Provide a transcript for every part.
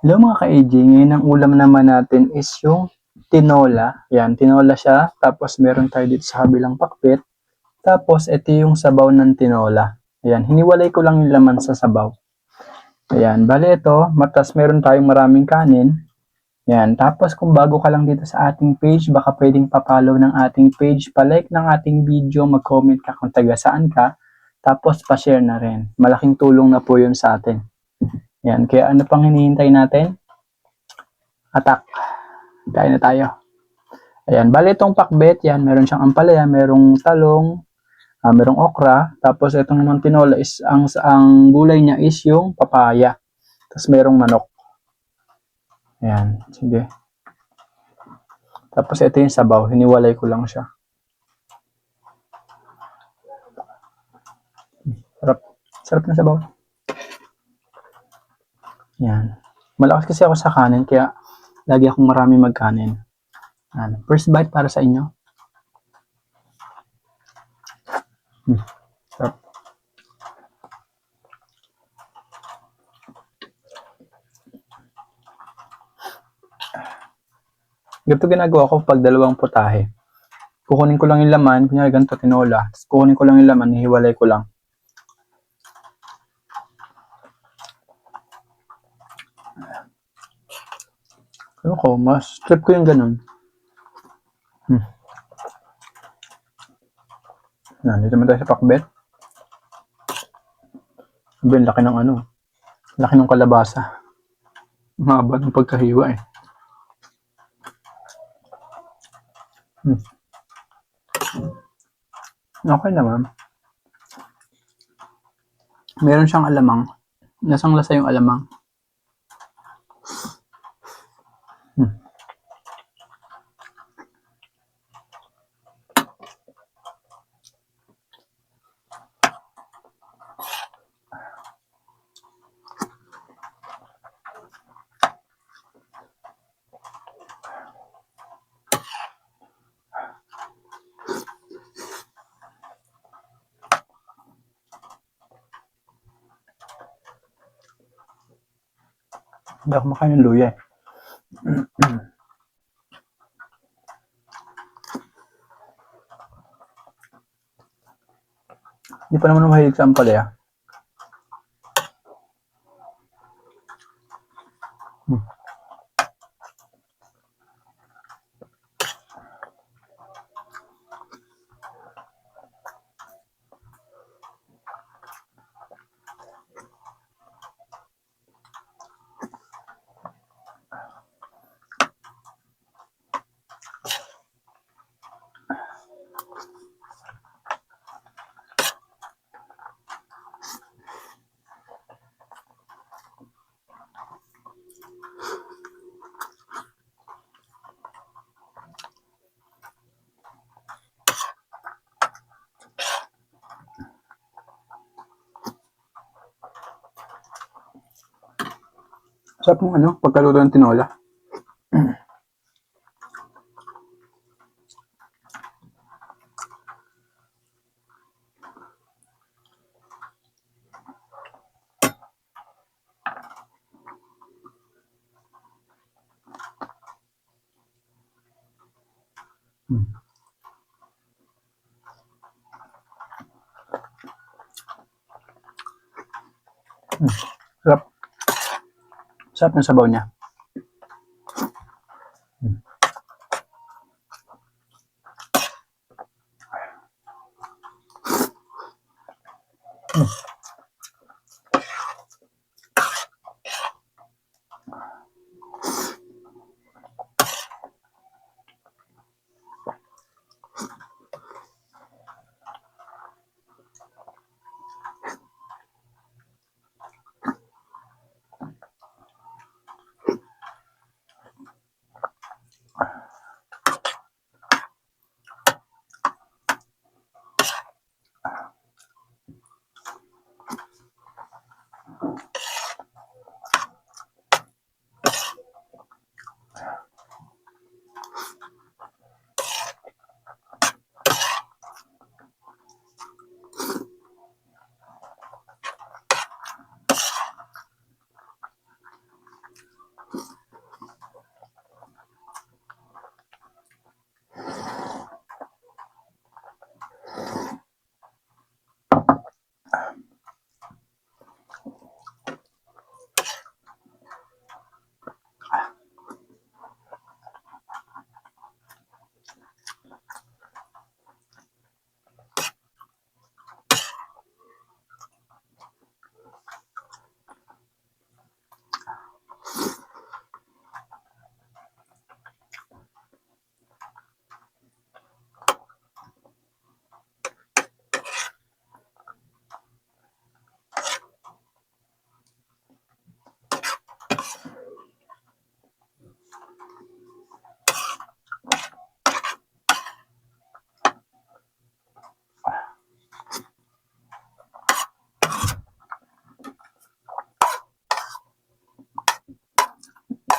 Hello mga ka-AJ, ngayon ang ulam naman natin is yung tinola. Yan, tinola siya. Tapos meron tayo dito sa kabilang pakbet. Tapos ito yung sabaw ng tinola. Ayan, hiniwalay ko lang yung laman sa sabaw. Ayan, bali ito, matas meron tayong maraming kanin. Ayan, tapos kung bago ka lang dito sa ating page, baka pwedeng papollow ng ating page, palike ng ating video, mag-comment ka kung taga saan ka, tapos pa-share na rin. Malaking tulong na po yun sa atin. Ayan, kaya ano pang hinihintay natin? Atak. Kain na tayo. Ayan, bali itong pakbet, yan, meron siyang ampalaya, merong talong, merong okra, tapos itong naman tinola is, ang gulay niya is yung papaya. Tapos merong manok. Ayan, sige. Tapos ito yung sabaw, hiniwalay ko lang siya. Sarap. Sarap ng sabaw. Ayan. Malakas kasi ako sa kanin, kaya lagi akong marami magkanin. Ayan. First bite para sa inyo. Sarap. Ganito ginagawa ko pag dalawang putahe. Kukunin ko lang yung laman, kunyari ganito tinola. Tapos kukunin ko lang yung laman, hihiwalay ko lang. Ano ko, mas trip ko yung ganun. Dito naman tayo sa pakbet. Sabi, laki ng ano. Laki ng kalabasa. Mahaba ng pagkahiwa eh. Okay naman. Meron siyang alamang. Lasang lasa yung alamang. Hindi ako makain ng luya eh. Hindi pa naman mahilig sa ampalaya. Sarap ng ano, pagkaluto ng tinola. Sarap. Sarap ng sabaw niya.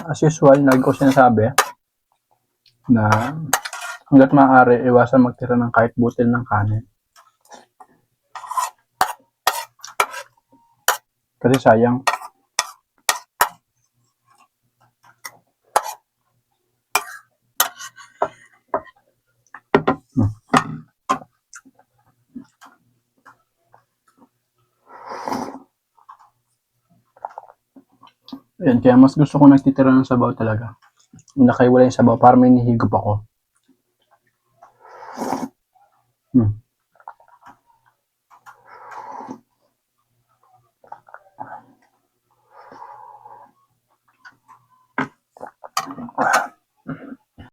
as usual, lagi ko sinasabi na hanggat maaari, iwasan magtira ng kahit butil ng kanin. Kasi sayang. Ayan, kaya mas gusto ko nagtitira ng sabaw talaga. Nakaiwala yung sabaw para may nihigop ako.